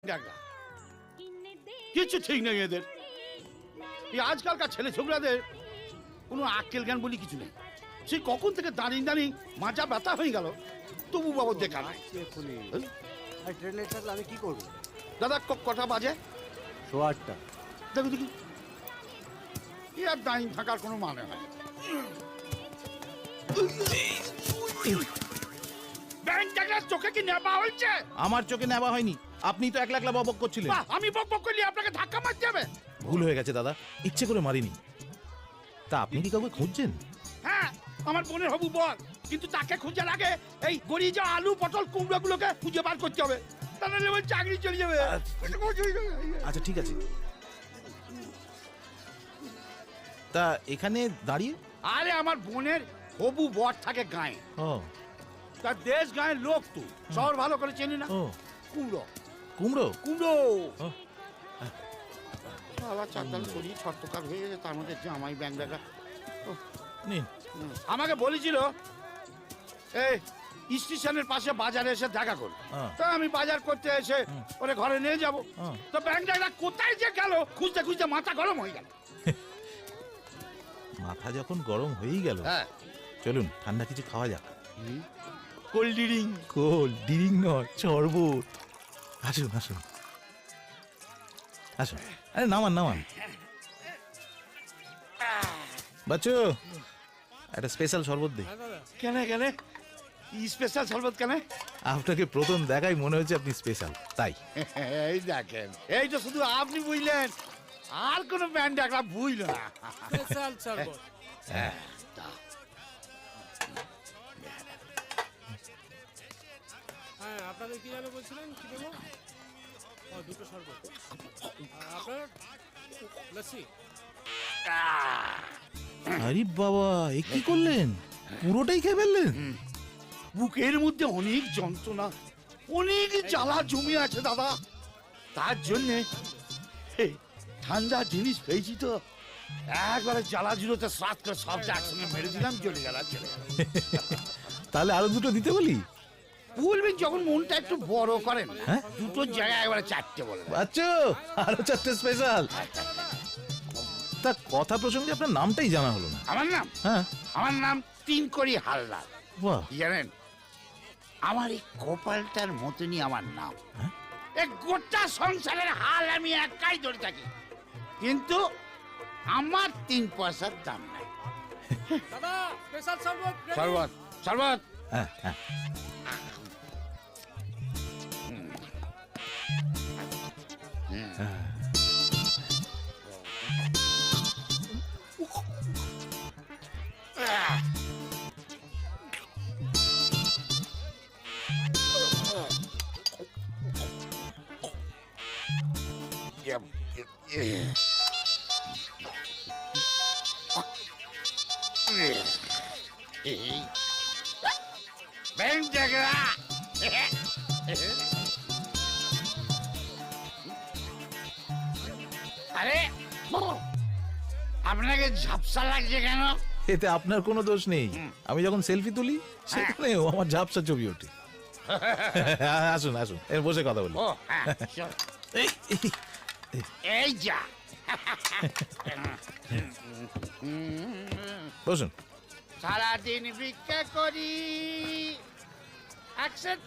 ডাকরা কিছু ঠিক নেই এদের। এই আজকালকার ছেলে ছোকরাদের কোনো আক্কেল জ্ঞান বলি কিছু নেই। সেই কখন থেকে দাঁড়িয়ে দাঁড়িয়ে মাজা ব্যথা হয়ে গেল, তবু বাবদ দেখা নাই। ট্রেন লেট থাকলে আমি কি করবো? দাদা কটা বাজে? 8:15। দেখো দেখি, কি আর দাঁড়িয়ে থাকার কোনো মানে হয়? চোখে কি নেবা হয়েছে? আমার চোখে নেওয়া হয়নি, আপনি তো একলা একলা বকবক করছিলেন। আমি বকবক করলে আপনাকে ধাক্কা মারতে হবে? ভুল হয়ে গেছে দাদা, ইচ্ছে করে মারিনি। তা আপনি কি কাউকে খুঁজছেন? হ্যাঁ, আমার বোনের হবু বল, কিন্তু তাকে খুঁজার আগে এই গড়িয়ে যাওয়া আলু পটল কুমড়ো গুলোকে খুঁজে বার করতে হবে, তা নাহলে ওই চাকরি চলে যাবে। আচ্ছা ঠিক আছে। তা এখানে দাঁড়িয়ে? আরে আমার বোনের হবু বর থাকে গায়ে, ও তার দেশ গায়ের লোক, তো শহর ভালো করে চেনি না। ও কুমড়ো কুমড়ো কুমড়ো ও, আবার চারদাল শরীর ছটকার হয়ে গেছে, তার মধ্যে জামাই ব্যাং দেখা। নিন। আমাকে বলেছিল এই স্টেশনের পাশে বাজারে এসে দেখা করো, তা আমি বাজার করতে এসে ওরে ঘরে নিয়ে যাব। তো ব্যাং ডাকটা কোথায় যে গেল, খুঁজতে খুঁজতে মাথা গরম হয়ে গেল। মাথা যখন গরম হয়েই গেল, হ্যাঁ চলুন ঠান্ডা কিছু খাওয়া যাক। Cold drink. কোল্ড ড্রিঙ্ক নয়, শরবত। আসুন আসুন আসুন, আরে নামান নামান। বাচ্চু, একটা স্পেশাল শরবত দে। কেন কেন স্পেশাল শরবত কেন? আপনাকে প্রথম দেখাই মনে হচ্ছে আপনি স্পেশাল, তাই। এই দেখেন, এই তো শুধু আপনি বুঝলেন, আর কোন ব্যান্ড ডাকলা বুঝল না। স্পেশাল শরবত। হ্যাঁ হ্যাঁ, আপনাদের কি যেন বলছিলেন, কি দেবো? ও, 2টো শরবত। আপনার লস্যি? আরে বাবা, এ কি করলেন? পুরোটাই খেয়ে ফেললেন? বুকের মধ্যে অনেক যন্ত্রণা, অনেক জ্বালা জমি আছে দাদা, তার জন্যে এই ঠান্ডা জিনিস পেয়েছি তো, একবারে জ্বালা জুড়োতে সাত করে সবটা একসঙ্গে মেরে দিলাম, চলে গেল চলে গেল। তাহলে আরো দুটো দিতে বলি? বলবেন যখন মনটা একটু বড় করেন, হ্যাঁ? দুটো জায়গায় একবারে 4টে বলবেন। বাচ্চু, আরো 4টে স্পেশাল। তা কথা প্রসঙ্গে আপনার নামটাই জানা হলো না। আমার নাম? হ্যাঁ, আমার নাম তিনকড়ি হালদার। বাহ, কি জানেন, আমার এই কপালটার মতনই আমার নাম। এই গোটা সংসারের হাল আমি একাই ধরে থাকি, কিন্তু আমার 3 পয়সার দাম নাই। দাদা, স্পেশাল শরবত ready? শরবত শরবত। হ্যাঁ হ্যাঁ। ব্যাংক জায়গা। আরে আপনাকে ঝাপসা লাগছে কেন? এতে আপনার কোনো দোষ নেই। আমি যখন সেলফি তুলি সেখানেও আমার ঝাপসা ছবি ওঠে। আসুন আসুন, এর বসে কথা বলি। ও হ্যাঁ, চল। এই, এই, এই যা বসুন। সারাদিন ভিক্ষা করি, 100